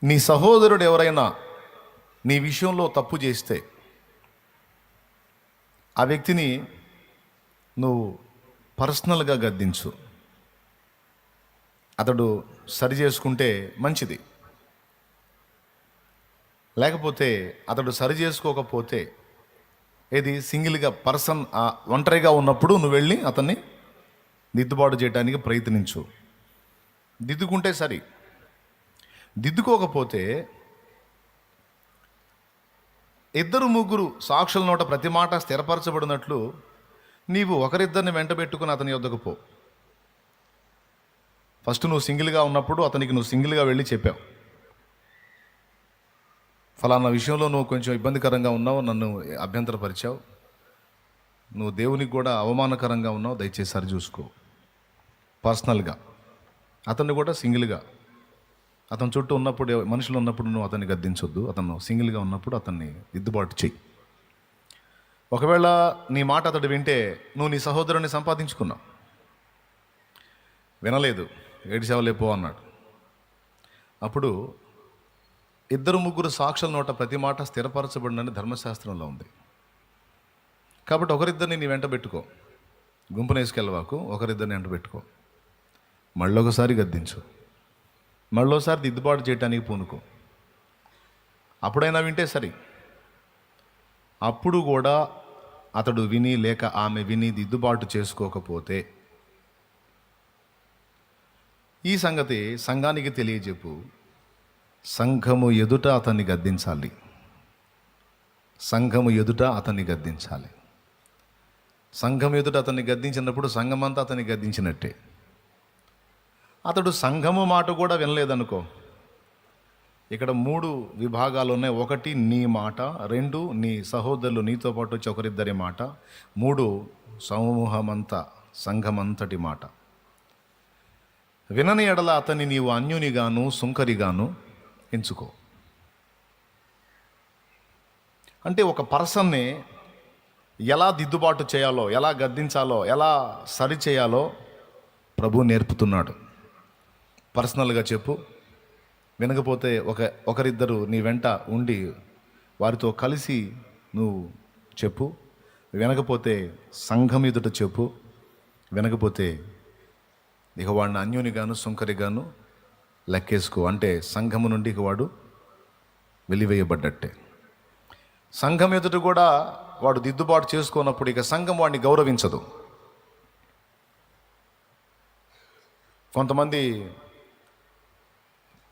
నీ సహోదరుడు ఎవరైనా నీ విషయంలో తప్పు చేస్తే ఆ వ్యక్తిని నువ్వు పర్సనల్గా గద్దించు. అతడు సరి చేసుకుంటే మంచిది, లేకపోతే అతడు సరి చేసుకోకపోతే ఏది సింగిల్గా ఒంటరిగా ఉన్నప్పుడు నువ్వు వెళ్ళి అతన్ని దిద్దుబాటు చేయడానికి ప్రయత్నించు. దిద్దుకుంటే సరి, దిద్దుకోకపోతే ఇద్దరు ముగ్గురు సాక్షుల నోట ప్రతి మాట స్థిరపరచబడినట్లు నీవు ఒకరిద్దరిని వెంట పెట్టుకుని అతని యొద్దకు పో. ఫస్ట్ నువ్వు సింగిల్గా ఉన్నప్పుడు అతనికి నువ్వు సింగిల్గా వెళ్ళి చెప్పావు, ఫలానా విషయంలో నువ్వు కొంచెం ఇబ్బందికరంగా ఉన్నావు, నన్ను అభ్యంతరపరిచావు, నువ్వు దేవునికి కూడా అవమానకరంగా ఉన్నావు, దయచేసి సరి చూసుకో. పర్సనల్గా అతన్ని కూడా సింగిల్గా, అతని చుట్టూ ఉన్నప్పుడు మనుషులు ఉన్నప్పుడు నువ్వు అతన్ని గద్దించొద్దు. అతను సింగిల్గా ఉన్నప్పుడు అతన్ని దిద్దుబాటు చెయ్యి. ఒకవేళ నీ మాట అతడు వింటే నువ్వు నీ సహోదరుని సంపాదించుకున్నావు, వినలేదు, ఏడిసేవలేపో అన్నాడు. అప్పుడు ఇద్దరు ముగ్గురు సాక్షుల నోట ప్రతి మాట స్థిరపరచబడినని ధర్మశాస్త్రంలో ఉంది. కాబట్టి ఒకరిద్దరిని నీ వెంట పెట్టుకో, గుంపును వేసుకెళ్ళవాకు, ఒకరిద్దరిని వెంట పెట్టుకో. మళ్ళొకసారి గద్దించు, మళ్ళోసారి దిద్దుబాటు చేయడానికి పూనుకో. అప్పుడైనా వింటే సరి. అప్పుడు కూడా అతడు విని లేక ఆమె విని దిద్దుబాటు చేసుకోకపోతే ఈ సంగతి సంఘానికి తెలియజెప్పు. సంఘము ఎదుట అతన్ని గద్దించాలి, సంఘము ఎదుట అతన్ని గద్దించాలి. సంఘం ఎదుట అతన్ని గద్దించినప్పుడు సంఘమంతా అతన్ని గద్దించినట్టే. అతడు సంఘము మాట కూడా వినలేదనుకో, ఇక్కడ 3 విభాగాలు ఉన్నాయి. 1 నీ మాట, 2 నీ సహోదరులు నీతో పాటు వచ్చి ఒకరిద్దరి మాట, 3 సమూహమంతా సంఘమంతటి మాట. వినని ఎడల అతన్ని నీవు అన్యునిగాను సుంకరిగాను ఎంచుకో. అంటే ఒక పర్సన్ని ఎలా దిద్దుబాటు చేయాలో, ఎలా గద్దించాలో, ఎలా సరి చేయాలో ప్రభు నేర్పుతున్నాడు. పర్సనల్గా చెప్పు. వినకపోతే ఒకరిద్దరు నీ వెంట ఉండి వారితో కలిసి నువ్వు చెప్పు. వినకపోతే సంఘం ఎదుట చెప్పు. వినకపోతే ఇక వాడిని అన్యునిగాను సుంకరిగాను లెక్కేసుకో. అంటే సంఘము నుండి ఇక వాడు వెలివేయబడ్డట్టే. సంఘం ఎదుట కూడా వాడు దిద్దుబాటు చేసుకున్నప్పుడు ఇక సంఘం వాడిని గౌరవించదు. కొంతమంది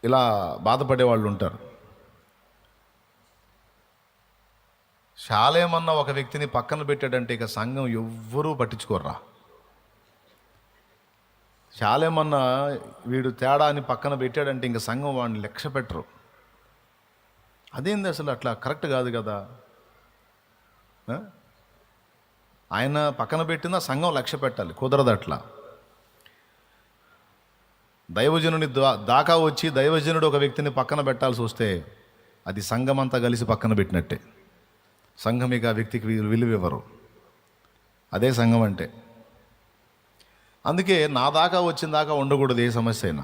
ఇలా బాధపడే వాళ్ళు ఉంటారు. శాలేమన్న ఒక వ్యక్తిని పక్కన పెట్టాడంటే ఇక సంఘం ఎవ్వరూ పట్టించుకోర్రా. శాలేమన్న వీడు తేడా అని పక్కన పెట్టాడంటే ఇంక సంఘం వాడిని లక్ష్య పెట్టరు. అదేంది అసలు, అట్లా కరెక్ట్ కాదు కదా. ఆయన పక్కన పెట్టినా సంఘం లక్ష్య పెట్టాలి, కుదరదు అట్లా. దైవజనుని దాకా వచ్చి దైవజనుడు ఒక వ్యక్తిని పక్కన పెట్టాల్సి వస్తే అది సంఘం అంతా కలిసి పక్కన పెట్టినట్టే. సంఘం ఇక ఆ వ్యక్తికి విలువివ్వరు. అదే సంఘం అంటే. అందుకే నా దాకా వచ్చిన దాకా ఉండకూడదు, ఏ సమస్య అయినా,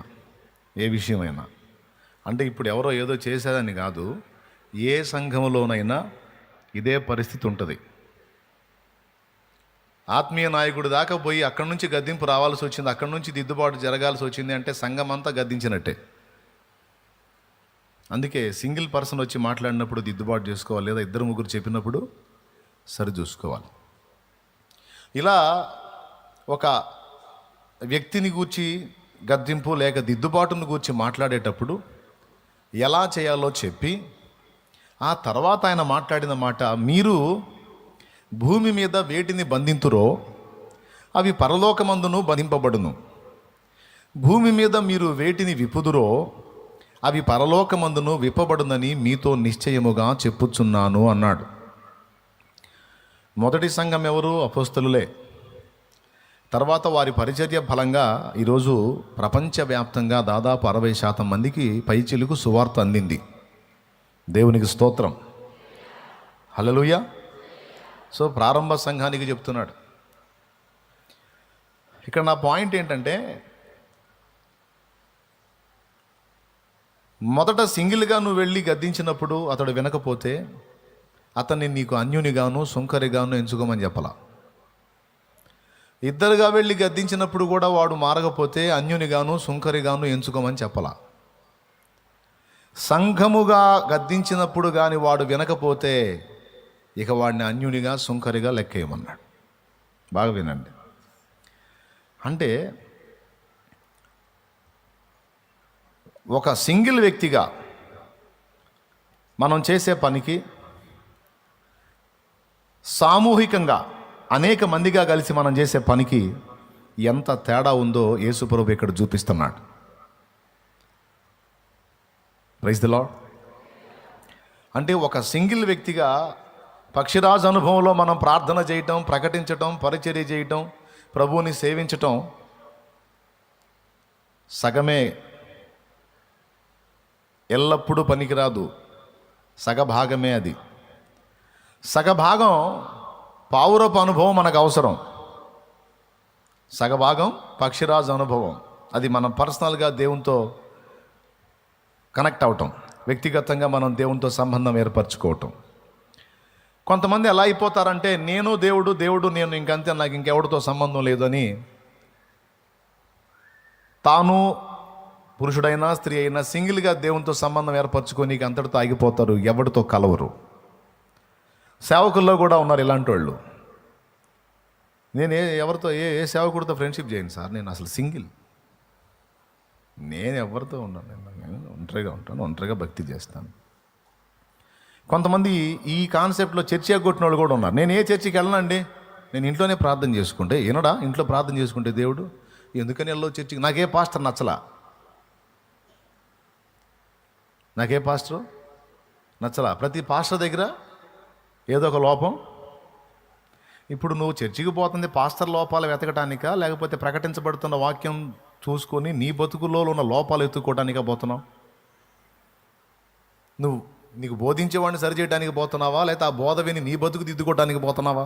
ఏ విషయమైనా. అంటే ఇప్పుడు ఎవరో ఏదో చేసేదని కాదు, ఏ సంఘంలోనైనా ఇదే పరిస్థితి ఉంటుంది. ఆత్మీయ నాయకుడి దాకా పోయి అక్కడి నుంచి గద్దింపు రావాల్సి వచ్చింది, అక్కడి నుంచి దిద్దుబాటు జరగాల్సి వచ్చింది అంటే సంఘం అంతా గద్దించినట్టే. అందుకే సింగిల్ పర్సన్ వచ్చి మాట్లాడినప్పుడు దిద్దుబాటు చేసుకోవాలి, లేదా ఇద్దరు ముగ్గురు చెప్పినప్పుడు సరి చూసుకోవాలి. ఇలా ఒక వ్యక్తిని గూర్చి గద్దింపు లేక దిద్దుబాటును గూర్చి మాట్లాడేటప్పుడు ఎలా చేయాలో చెప్పి ఆ తర్వాత ఆయన మాట్లాడిన మాట, మీరు భూమి మీద వేటిని బంధింతురో అవి పరలోకమందును బంధింపబడును, భూమి మీద మీరు వేటిని విప్పుదురో అవి పరలోకమందును విప్పబడునని మీతో నిశ్చయముగా చెప్పుచున్నాను అన్నాడు. మొదటి సంఘం ఎవరు? అపోస్తలులే. తర్వాత వారి పరిచర్య ఫలంగా ఈరోజు ప్రపంచవ్యాప్తంగా దాదాపు 60% మందికి పైచిలుకు సువార్త అందింది. దేవునికి స్తోత్రం, హల్లెలూయా. సో ప్రారంభ సంఘానికి చెప్తున్నాడు. ఇక్కడ నా పాయింట్ ఏంటంటే, మొదట సింగిల్గా నువ్వు వెళ్ళి గద్దించినప్పుడు అతడు వినకపోతే అతన్ని నీకు అన్యునిగాను సుంకరిగాను ఎంచుకోమని చెప్పాల. ఇద్దరుగా వెళ్ళి గద్దించినప్పుడు కూడా వాడు మారకపోతే అన్యునిగాను సుంకరిగాను ఎంచుకోమని చెప్పాల. సంఘముగా గద్దించినప్పుడు కానీ వాడు వినకపోతే ఇక వాడిని అన్యునిగా సుంకరిగా లెక్కేయమన్నాడు. బాగా వినండి. అంటే ఒక సింగిల్ వ్యక్తిగా మనం చేసే పనికి సామూహికంగా అనేక మందిగా కలిసి మనం చేసే పనికి ఎంత తేడా ఉందో యేసుప్రభు ఇక్కడ చూపిస్తున్నాడు. Praise the lord. అంటే ఒక సింగిల్ వ్యక్తిగా పక్షిరాజు అనుభవంలో మనం ప్రార్థన చేయటం, ప్రకటించటం, పరిచర్య చేయటం, ప్రభువుని సేవించటం సగమే, ఎల్లప్పుడూ పనికిరాదు, సగభాగమే. అది సగభాగం పావురపు అనుభవం మనకు అవసరం, సగభాగం పక్షిరాజు అనుభవం. అది మనం పర్సనల్గా దేవునితో కనెక్ట్ అవటం, వ్యక్తిగతంగా మనం దేవునితో సంబంధం ఏర్పరచుకోవటం. కొంతమంది ఎలా అయిపోతారంటే నేను దేవుడు, దేవుడు నేను, ఇంకంతే, నాకు ఇంకెవరితో సంబంధం లేదని తాను పురుషుడైనా స్త్రీ అయినా సింగిల్గా దేవునితో సంబంధం ఏర్పరచుకొని అంతటితో ఆగిపోతారు, ఎవరితో కలవరు. సేవకుల్లో కూడా ఉన్నారు ఇలాంటి వాళ్ళు. నేను ఎవరితో ఏ సేవకుడితో ఫ్రెండ్షిప్ చేయను సార్, నేను అసలు సింగిల్, నేను ఎవరితో ఉన్నాను, నేను ఒంటరిగా ఉంటాను, ఒంటరిగా భక్తి చేస్తాను. కొంతమంది ఈ కాన్సెప్ట్లో చర్చి ఎగ్గొట్టిన వాళ్ళు కూడా ఉన్నారు. నేను ఏ చర్చికి వెళ్ళనండి, నేను ఇంట్లోనే ప్రార్థన చేసుకుంటే. ఏనడా ఇంట్లో ప్రార్థన చేసుకుంటే దేవుడు, ఎందుకని వెళ్ళో చర్చికి? నాకే పాస్టర్ నచ్చలా, నాకే పాస్టర్ నచ్చలా. ప్రతి పాస్టర్ దగ్గర ఏదో ఒక లోపం. ఇప్పుడు నువ్వు చర్చికి పోతుంది పాస్టర్ లోపాలు వెతకటానికా, లేకపోతే ప్రకటించబడుతున్న వాక్యం చూసుకొని నీ బతుకుల్లో ఉన్న లోపాలు ఎత్తుకోవడానికా పోతున్నావు? నీకు బోధించేవాడిని సరిచేయడానికి పోతున్నావా, లేకపోతే ఆ బోధ విని నీ బతుకు దిద్దుకోవడానికి పోతున్నావా?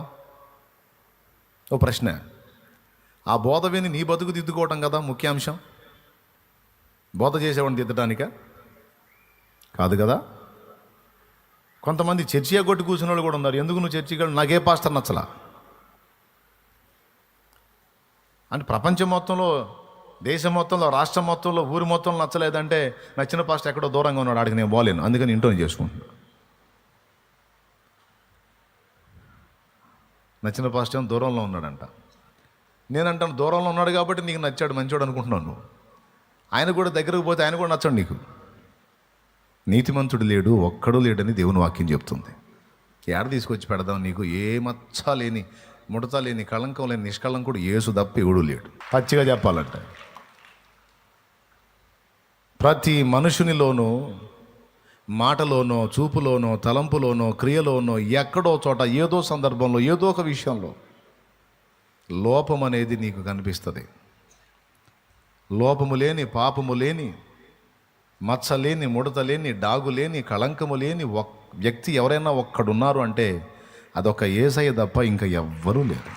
ఓ ప్రశ్న. ఆ బోధ విని నీ బతుకు దిద్దుకోవటం కదా ముఖ్యాంశం. బోధ చేసేవాడిని దిద్దడానికా? కాదు కదా. కొంతమంది చర్చి ఎగ్గొట్టి కూర్చున్న వాళ్ళు కూడా ఉన్నారు. ఎందుకు నువ్వు చర్చికి వెళ్ళి? నాకే పాస్టర్ నచ్చలా అంటే ప్రపంచం మొత్తంలో, దేశం మొత్తంలో, రాష్ట్రం మొత్తంలో, ఊరి మొత్తంలో నచ్చలేదంటే నచ్చిన పాస్టర్ ఎక్కడో దూరంగా ఉన్నాడు, ఆడికి నేను పోలేను, అందుకని ఇంట్లోనే చేసుకుంటున్నాను. నచ్చిన పాస్టర్ ఏమో దూరంలో ఉన్నాడంట. నేనంటాను దూరంలో ఉన్నాడు కాబట్టి నీకు నచ్చాడు, మంచోడు అనుకుంటున్నాను నువ్వు. ఆయన కూడా దగ్గరకు పోతే ఆయన కూడా నచ్చాడు నీకు. నీతిమంతుడు లేడు, ఒక్కడు లేడని దేవుని వాక్యం చెప్తుంది. ఏడ తీసుకొచ్చి పెడదాం నీకు? ఏ మచ్చ లేని, ముడత లేని, కళంకం లేని నిష్కళంకుడు యేసు తప్ప ఎవడూ లేడు. పచ్చిగా చెప్పాలంటే ప్రతి మనుషునిలోనూ, మాటలోనో, చూపులోనో, తలంపులోనో, క్రియలోనో, ఎక్కడో చోట, ఏదో సందర్భంలో, ఏదో ఒక విషయంలో లోపం అనేది నీకు కనిపిస్తుంది. లోపము లేని, పాపము లేని, మచ్చలేని, ముడత లేని, డాగు లేని, కళంకము లేని వ్యక్తి ఎవరైనా ఒక్కడున్నారు అంటే అదొక యేసయ్య తప్ప ఇంకా ఎవ్వరూ లేరు.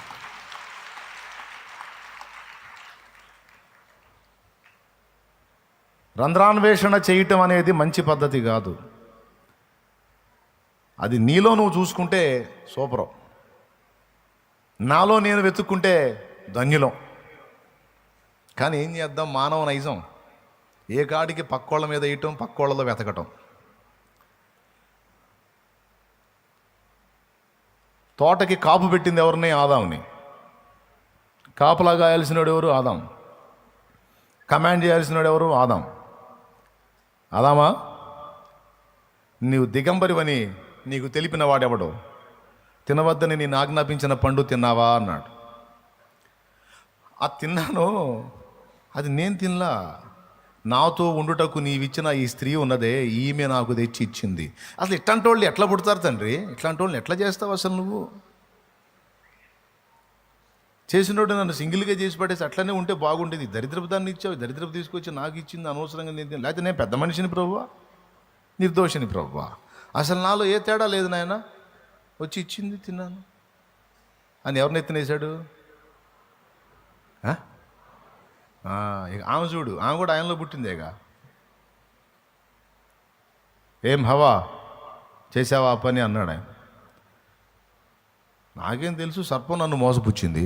రంధ్రాన్వేషణ చేయటం అనేది మంచి పద్ధతి కాదు. అది నీలో నువ్వు చూసుకుంటే సూపరం, నాలో నేను వెతుక్కుంటే ధన్యులం. కానీ ఏం చేద్దాం, మానవ నైజం ఏ కాడికి పక్కోళ్ళ మీద వేయటం, పక్కోళ్ళలో వెతకటం. తోటకి కాపు పెట్టింది ఎవరిని? ఆదాంని. కాపలా గాయాల్సినోడు ఎవరు? ఆదాం. కమాండ్ చేయాల్సినోడు ఎవరు? ఆదాం. ఆదామా, నీవు దిగంబరివని నీకు తెలిపిన వాడెవడో? తినవద్దని నేను ఆజ్ఞాపించిన పండు తిన్నావా అన్నాడు. ఆ తిన్నాను, అది నేను తినలా, నాతో ఉండుటకు నీవిచ్చిన ఈ స్త్రీ ఉన్నదే, ఈమె నాకు తెచ్చి ఇచ్చింది. అసలు ఇట్లాంటి వాళ్ళు ఎట్లా పుడతారు తండ్రి? ఇట్లాంటి వాళ్ళని ఎట్లా చేస్తావు అసలు నువ్వు? చేసినోడు నన్ను సింగిల్గా చేసి పడేసి అట్లనే ఉంటే బాగుండేది. దరిద్రపు దాన్ని ఇచ్చావు, దరిద్రపు తీసుకొచ్చి నాకు ఇచ్చింది అనవసరంగా నేను, లేకపోతే నేను పెద్ద మనిషిని ప్రభువా, నిర్దోషిని ప్రభువా, అసలు నాలో ఏ తేడా లేదు నాయన, వచ్చి ఇచ్చింది తిన్నాను అని ఎవరిని ఎత్తినేశాడు? ఆమె చూడు, ఆమె కూడా ఆయనలో పుట్టిందేగా. ఏం హవా చేసావా ఆ పని అన్నాడు ఆయన. నాకేం తెలుసు, సర్పం నన్ను మోసపుచ్చింది.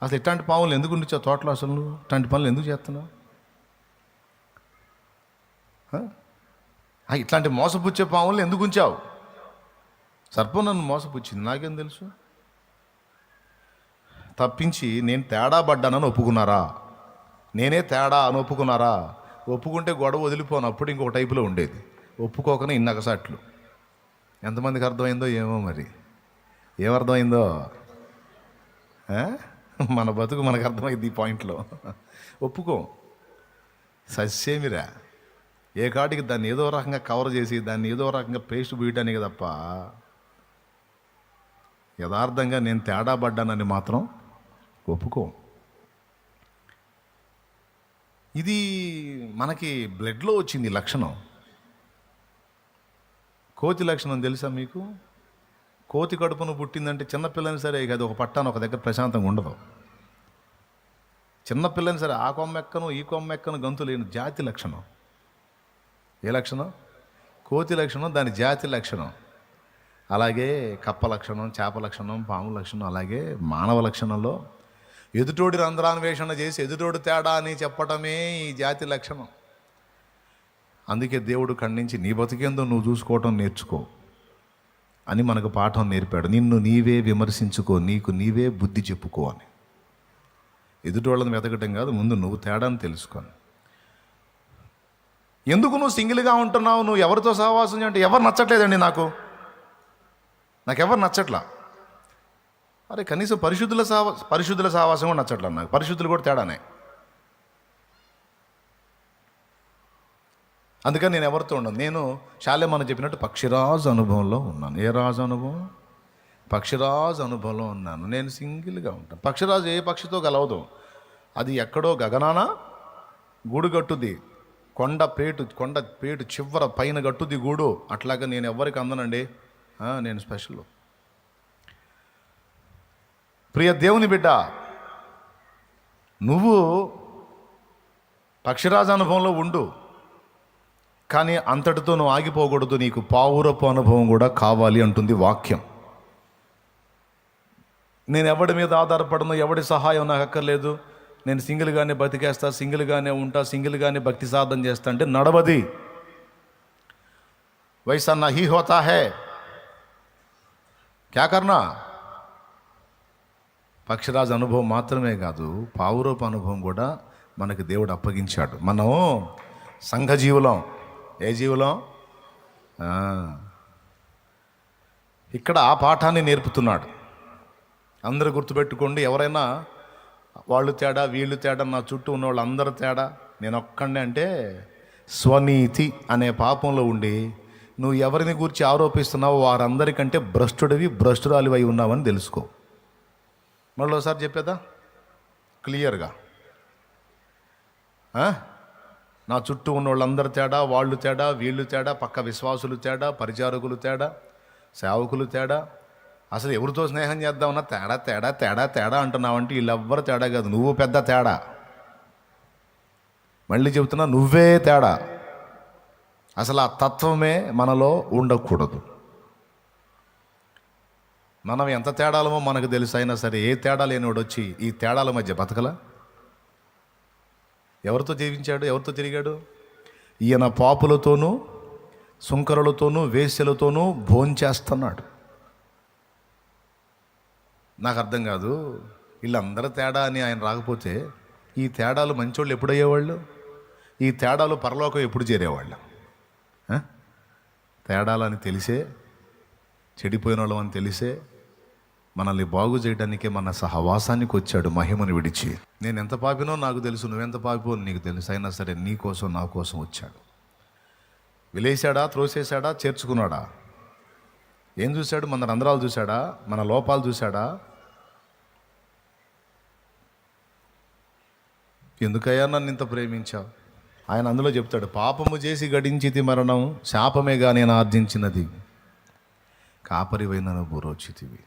అసలు ఇట్లాంటి పాములు ఎందుకు ఉండిచ్చావు తోటలో? అసలు నువ్వు ఇట్లాంటి పనులు ఎందుకు చేస్తున్నావు? ఇట్లాంటి మోసపుచ్చే పాములు ఎందుకు ఉంచావు? సర్పం నన్ను మోసపుచ్చింది, నాకేం తెలుసు. తప్పించి నేను తేడా పడ్డానని ఒప్పుకున్నారా? నేనే తేడా అని ఒప్పుకున్నారా? ఒప్పుకుంటే గొడవ వదిలిపోను, అప్పుడు ఇంకొక టైపులో ఉండేది. ఒప్పుకోకనే ఇన్నకసాట్లు. ఎంతమందికి అర్థమైందో ఏమో, మరి ఏమర్థమైందో? మన బతుకు మనకు అర్థమైంది ఈ పాయింట్లో. ఒప్పుకో, సస్యేమిరా. ఏ కాటికి దాన్ని ఏదో రకంగా కవర్ చేసి దాన్ని ఏదో రకంగా పేస్ట్ బీయటానికి తప్ప యథార్థంగా నేను తేడా పడ్డానని మాత్రం ఒప్పుకో. ఇది మనకి బ్లడ్లో వచ్చింది లక్షణం. కోతి లక్షణం తెలుసా మీకు? కోతి కడుపును పుట్టిందంటే చిన్నపిల్లని సరే అది ఒక పట్టాను ఒక దగ్గర ప్రశాంతంగా ఉండదు. చిన్నపిల్లని సరే ఆ కొమ్మెక్కను ఈ కొమ్మెక్కను గంతు లేని జాతి లక్షణం. ఏ లక్షణం? కోతి లక్షణం, దాని జాతి లక్షణం. అలాగే కప్ప లక్షణం, చేప లక్షణం, పాము లక్షణం, అలాగే మానవ లక్షణంలో ఎదుటోడి రంధ్రాన్వేషణ చేసి ఎదుటోడు తేడా అని చెప్పటమే ఈ జాతి లక్షణం. అందుకే దేవుడు ఖండించి నీ బతికేందో నువ్వు చూసుకోవటం నేర్చుకో అని మనకు పాఠం నేర్పాడు. నిన్ను నీవే విమర్శించుకో, నీకు నీవే బుద్ధి చెప్పుకో అని. ఎదుటోళ్ళని వెతకటం కాదు, ముందు నువ్వు తేడాని తెలుసుకొని. ఎందుకు నువ్వు సింగిల్గా ఉంటున్నావు? నువ్వు ఎవరితో సహవాసం అంటే ఎవరు నచ్చట్లేదండి నాకెవరు నచ్చట్లా. అరే కనీసం పరిశుద్ధుల సహవాసం కూడా నచ్చట్లా నాకు. పరిశుద్ధులు కూడా తేడానే. అందుకని నేను ఎవరితో ఉండను. నేను శాలేమని చెప్పినట్టు పక్షిరాజు అనుభవంలో ఉన్నాను. ఏ రాజు అనుభవం? పక్షిరాజు అనుభవంలో ఉన్నాను. నేను సింగిల్గా ఉంటాను. పక్షిరాజు ఏ పక్షితో కలవదు. అది ఎక్కడో గగనాన గూడు కట్టుది, కొండ పేటు చివర పైన గట్టుది గూడు. అట్లాగా నేను ఎవరికి అందనండి, నేను స్పెషల్. ప్రియ దేవుని బిడ్డ, నువ్వు పక్షిరాజు అనుభవంలో ఉండు, కానీ అంతటితో నువ్వు ఆగిపోకూడదు. నీకు పావురపు అనుభవం కూడా కావాలి అంటుంది వాక్యం. నేను ఎవడి మీద ఆధారపడను, ఎవడి సహాయం నాకు అక్కర్లేదు, నేను సింగిల్గానే బతికేస్తా, సింగిల్గానే ఉంటా, సింగిల్గానే భక్తి సాధన చేస్తా అంటే నడవది. వైసా నహీ హోతా హై, క్యా కర్నా? పక్షిరాజు అనుభవం మాత్రమే కాదు, పావురపు అనుభవం కూడా మనకి దేవుడు అప్పగించాడు. మనం సంఘజీవులం. ఏ జీవులం? ఇక్కడ ఆ పాఠాన్ని నేర్పుతున్నాడు. అందరూ గుర్తుపెట్టుకోండి, ఎవరైనా వాళ్ళు తేడా వీళ్ళు తేడా, నా చుట్టూ ఉన్న వాళ్ళు అందరూ తేడా, నేను ఒక్కడే అంటే స్వనీతి అనే పాపంలో ఉండి నువ్వు ఎవరిని గురించి ఆరోపిస్తున్నావో వారందరికంటే భ్రష్టురాలివై ఉన్నావని తెలుసుకో. మళ్ళీ ఒకసారి చెప్పేదా క్లియర్గా? నా చుట్టూ ఉన్న వాళ్ళందరూ తేడా, వాళ్ళు తేడా, వీళ్ళు తేడా, పక్క విశ్వాసులు తేడా, పరిచారకులు తేడా, సేవకులు తేడా. అసలు ఎవరితో స్నేహం చేద్దామన్నా తేడా తేడా తేడా తేడా అంటున్నావంటే వీళ్ళెవ్వరు తేడా కాదు, నువ్వు పెద్ద తేడా. మళ్ళీ చెబుతున్నా, నువ్వే తేడా. అసలు ఆ తత్వమే మనలో ఉండకూడదు. మనం ఎంత తేడాలమో మనకు తెలుసు. అయినా సరే ఏ తేడా లేనివాడు వచ్చి ఈ తేడాల మధ్య బతకలా? ఎవరితో జీవించాడు? ఎవరితో తిరిగాడు? ఈయన పాపులతోనూ సుంకరులతోనూ వేశ్యలతోనూ భోంచేస్తున్నాడు. నాకు అర్థం కాదు, వీళ్ళందరూ తేడా అని ఆయన రాకపోతే ఈ తేడాలు మంచోళ్ళు ఎప్పుడు అయ్యేవాళ్ళు? ఈ తేడాలు పరలోకం ఎప్పుడు చేరేవాళ్ళు? తేడాలని తెలిసే, చెడిపోయిన వాళ్ళం అని తెలిసే మనల్ని బాగు చేయడానికే మన సహవాసానికి వచ్చాడు మహిమను విడిచి. నేను ఎంత పాపినో నాకు తెలుసు, నువ్వెంత పాపినో నీకు తెలుసు. అయినా సరే నీ కోసం నా కోసం వచ్చాడు. విలేసాడా, త్రోసేశాడా, చేర్చుకున్నాడా? ఏం చూశాడు? మన రంధ్రాలు చూశాడా? మన లోపాలు చూశాడా? ఎందుకయ్యా నన్ను ఇంత ప్రేమించావు? ఆయన అందులో చెప్తాడు, పాపము చేసి గడించితి మరణం, శాపమేగా నేను ఆర్జించినది, కాపరివైన బురోచితివి.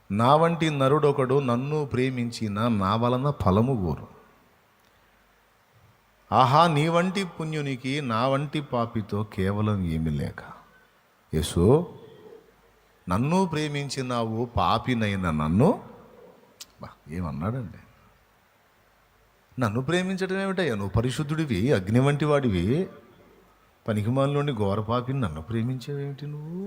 నా వంటి నరుడొకడు నన్ను ప్రేమించిన నా వలన ఫలము కోరు. ఆహా, నీ వంటి పుణ్యునికి నా వంటి పాపితో కేవలం ఏమీ లేక, యేసు నన్ను ప్రేమించినావు, పాపినైన నన్ను. ఏమన్నాడండి? నన్ను ప్రేమించడం ఏమిటయ్యా? నువ్వు పరిశుద్ధుడివి, అగ్ని వంటి వాడివి, పనికిమాలినోడిని, ఘోరపాపిని నన్ను ప్రేమించేవేమిటి నువ్వు?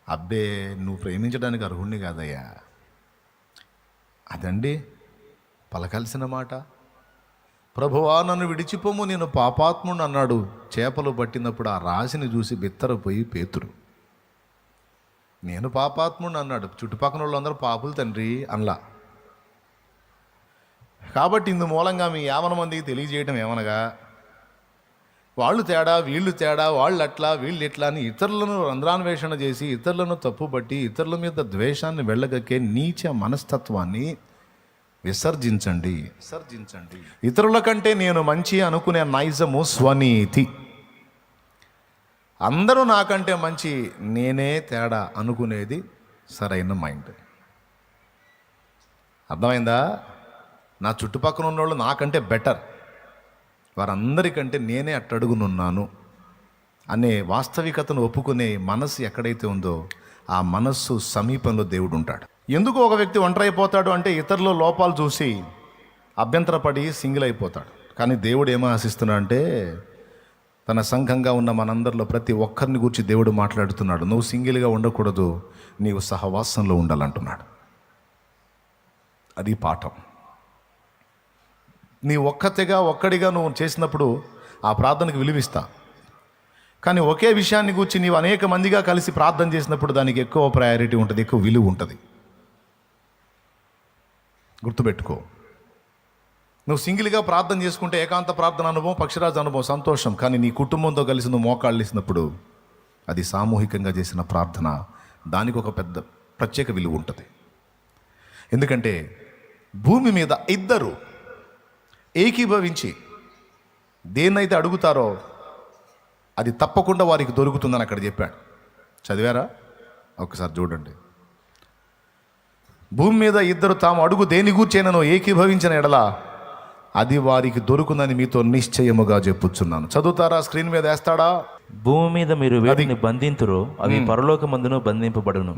అబ్బే, నువ్వు ప్రేమించడానికి అర్హుణ్ణి కాదయ్యా. అదండి పలకాల్సిన మాట. ప్రభువా నన్ను విడిచిపోము, నేను పాపాత్ముడు అన్నాడు. చేపలు పట్టినప్పుడు ఆ రాశిని చూసి బిత్తరపోయి పేతురు, నేను పాపాత్ముడు అన్నాడు. చుట్టుపక్కల వాళ్ళందరూ పాపులు తండ్రి అనలా. కాబట్టి ఇందు మూలంగా మీ 50 మందికి తెలియజేయటం ఏమనగా, వాళ్ళు తేడా, వీళ్ళు తేడా, వాళ్ళు అట్లా, వీళ్ళు ఇట్లా అని ఇతరులను రంధ్రాన్వేషణ చేసి, ఇతరులను తప్పుబట్టి, ఇతరుల మీద ద్వేషాన్ని వెళ్ళగక్కే నీచ మనస్తత్వాన్ని విసర్జించండి. ఇతరుల కంటే నేను మంచి అనుకునే నైజము స్వనీతి. అందరూ నాకంటే మంచి, నేనే తేడా అనుకునేది సరైన మైండ్. అర్థమైందా? నా చుట్టుపక్కల ఉన్నోళ్ళు నాకంటే బెటర్, వారందరికంటే నేనే అట్టడుగునున్నాను అనే వాస్తవికతను ఒప్పుకునే మనసు ఎక్కడైతే ఉందో ఆ మనస్సు సమీపంలో దేవుడు ఉంటాడు. ఎందుకు ఒక వ్యక్తి ఒంటరి అయిపోతాడు అంటే, ఇతరుల లోపాలు చూసి అభ్యంతరపడి సింగిల్ అయిపోతాడు. కానీ దేవుడు ఏమో ఆశిస్తున్నాడు అంటే, తన సంఘంగా ఉన్న మనందరిలో ప్రతి ఒక్కరిని గురించి దేవుడు మాట్లాడుతున్నాడు. నువ్వు సింగిల్గా ఉండకూడదు, నీవు సహవాసంలో ఉండాలంటున్నాడు. అది పాఠం. నీ ఒక్కడిగా నువ్వు చేసినప్పుడు ఆ ప్రార్థనకు విలువిస్తా. కానీ ఒకే విషయాన్ని గురించి నీవు అనేక మందిగా కలిసి ప్రార్థన చేసినప్పుడు దానికి ఎక్కువ ప్రయారిటీ ఉంటుంది, ఎక్కువ విలువ ఉంటుంది. గుర్తుపెట్టుకో. నువ్వు సింగిల్గా ప్రార్థన చేసుకుంటే ఏకాంత ప్రార్థన అనుభవం, పక్షిరాజు అనుభవం, సంతోషం. కానీ నీ కుటుంబంతో కలిసి నువ్వు మోకాళ్ళు వేసినప్పుడు అది సామూహికంగా చేసిన ప్రార్థన, దానికి ఒక పెద్ద ప్రత్యేక విలువ ఉంటుంది. ఎందుకంటే భూమి మీద ఇద్దరు ఏకీభవించి దేన్నైతే అడుగుతారో అది తప్పకుండా వారికి దొరుకుతుందని అక్కడ చెప్పాడు. చదివారా? ఒకసారి చూడండి. భూమి మీద ఇద్దరు తాము అడుగు దేని గూర్చైనను ఏకీభవించిన ఎడల అది వారికి దొరుకునని మీతో నిశ్చయముగా చెప్పుచున్నాను. చదువుతారా? స్క్రీన్ మీద వేస్తాడా? భూమి మీద మీరు వేటిని బంధింతురో అవి పరలోకమందును బంధింపబడును,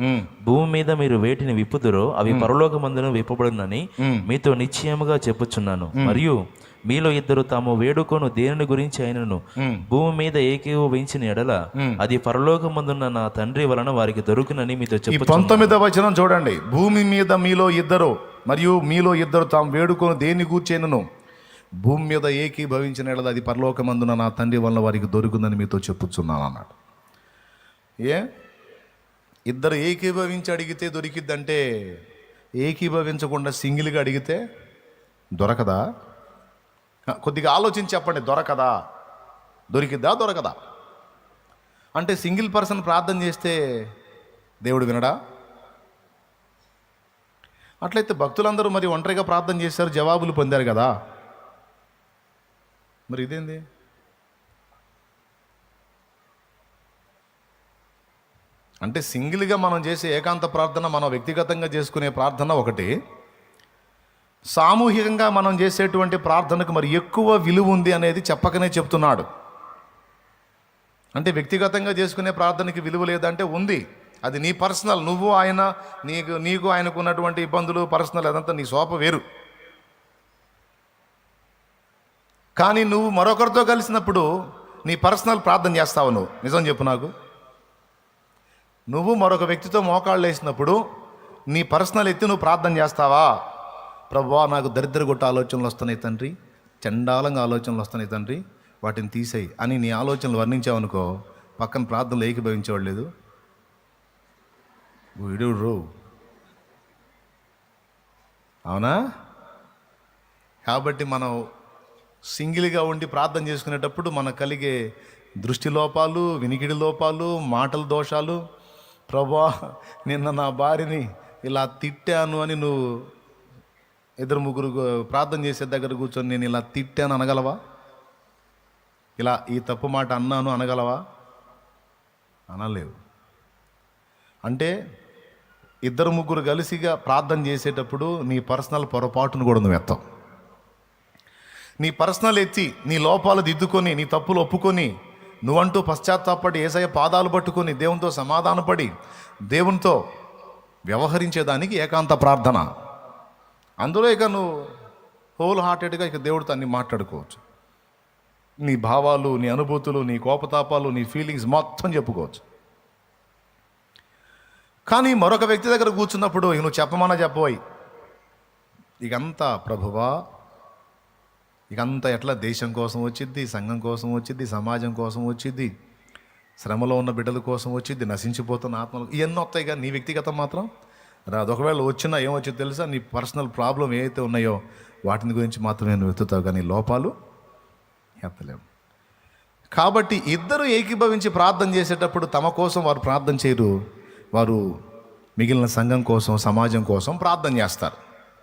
భూమి మీద మీరు వేటిని విప్పుదురో అవి పరలోకమందును విప్పబడునని మీతో నిశ్చయముగా చెప్పుచున్నాను. మరియు మీలో ఇద్దరు తాము వేడుకొను దేనిని గురించి అయినను భూమి మీద ఏకీభవించిన ఎడల అది పరలోకమందున్న నా తండ్రి వలన వారికి దొరుకునని మీతో చెప్పు. 19వ వచనం చూడండి. భూమి మీద మీలో ఇద్దరు మరియు మీలో ఇద్దరు తాము వేడుకొను దేని గూర్చైనను భూమి మీద ఏకీభవించిన ఎడల అది పరలోకమందున నా తండ్రి వల్ల వారికి దొరుకుందని మీతో చెప్పుచున్నాను అన్నాడు. ఇద్దరు ఏకీభవించి అడిగితే దొరికిద్దంటే, ఏకీభవించకుండా సింగిల్గా అడిగితే దొరకదా? కొద్దిగా ఆలోచించి చెప్పండి. దొరకదా? దొరికిద్దా? దొరకదా? అంటే సింగిల్ పర్సన్ ప్రార్థన చేస్తే దేవుడు వినడా? అట్లయితే భక్తులందరూ మరి ఒంటరిగా ప్రార్థన చేశారు, జవాబులు పొందారు కదా. మరి ఇదేంది? అంటే సింగిల్గా మనం చేసే ఏకాంత ప్రార్థన, మనం వ్యక్తిగతంగా చేసుకునే ప్రార్థన ఒకటి, సామూహికంగా మనం చేసేటువంటి ప్రార్థనకు మరి ఎక్కువ విలువ ఉంది అనేది చెప్పకనే చెప్తున్నాడు. అంటే వ్యక్తిగతంగా చేసుకునే ప్రార్థనకి విలువ లేదంటే ఉంది, అది నీ పర్సనల్. నువ్వు ఆయన, నీకు ఆయనకు ఉన్నటువంటి ఇబ్బందులు పర్సనల్, అదంతా నీ సోప వేరు. కానీ నువ్వు మరొకరితో కలిసినప్పుడు నీ పర్సనల్ ప్రార్థన చేస్తావు. నువ్వు నిజం చెప్పు నాకు. నువ్వు మరొక వ్యక్తితో మోకాళ్ళు వేసినప్పుడు నీ పర్సనల్ ఎత్తి నువ్వు ప్రార్థన చేస్తావా? ప్రభువా, నాకు దరిద్రగొట్ట ఆలోచనలు వస్తున్నాయి తండ్రి, చండాలంగా ఆలోచనలు వస్తున్నాయి తండ్రి, వాటిని తీసేయి అని నీ ఆలోచనలు వర్ణించావనుకో, పక్కన ప్రార్థనలు ఏకీభవించేవాడు లేదు. వీడు అవునా? కాబట్టి మనం సింగిల్గా ఉండి ప్రార్థన చేసుకునేటప్పుడు మనకు కలిగే దృష్టి లోపాలు, వినికిడి లోపాలు, మాటల దోషాలు, ప్రభువా నిన్న నా భార్యని ఇలా తిట్టాను అని నువ్వు ఇద్దరు ముగ్గురు ప్రార్థన చేసే దగ్గర కూర్చొని నేను ఇలా తిట్టాను అనగలవా? ఇలా ఈ తప్పు మాట అన్నాను అనగలవా? అనలేవు. అంటే ఇద్దరు ముగ్గురు కలిసిగా ప్రార్థన చేసేటప్పుడు నీ పర్సనల్ పొరపాటును కూడా నువ్వు ఎత్తావు. నీ పర్సనల్ ఎత్తి నీ లోపాలు దిద్దుకొని నీ తప్పులు ఒప్పుకొని నువ్వంటూ పశ్చాత్తాపడి యేసయ్య పాదాలు పట్టుకొని దేవునితో సమాధానపడి దేవునితో వ్యవహరించేదానికి ఏకాంత ప్రార్థన. అందులో ఇక నువ్వు హోల్ హార్టెడ్గా ఇక దేవుడితో అన్ని మాట్లాడుకోవచ్చు. నీ భావాలు, నీ అనుభూతులు, నీ కోపతాపాలు, నీ ఫీలింగ్స్ మొత్తం చెప్పుకోవచ్చు. కానీ మరొక వ్యక్తి దగ్గర కూర్చున్నప్పుడు ఇక నువ్వు చెప్పమన్నా చెప్పబోయి ఇకంతా ప్రభువా, ఇకంతా ఎట్లా దేశం కోసం వచ్చిద్ది, సంఘం కోసం వచ్చిద్ది, సమాజం కోసం వచ్చిద్ది, శ్రమలో ఉన్న బిడ్డల కోసం వచ్చిద్ది, నశించిపోతున్న ఆత్మలు, ఇవన్నీ వస్తాయి. కానీ నీ వ్యక్తిగతం మాత్రం రాదు. ఒకవేళ వచ్చినా ఏమొచ్చిందో తెలుసా, నీ పర్సనల్ ప్రాబ్లం ఏవైతే ఉన్నాయో వాటిని గురించి మాత్రమే నువ్వు ఎత్తుతావు, కానీ లోపాలు ఎత్తలేవు. కాబట్టి ఇద్దరు ఏకీభవించి ప్రార్థన చేసేటప్పుడు తమ కోసం వారు ప్రార్థన చేయరు, వారు మిగిలిన సంఘం కోసం, సమాజం కోసం ప్రార్థన చేస్తారు.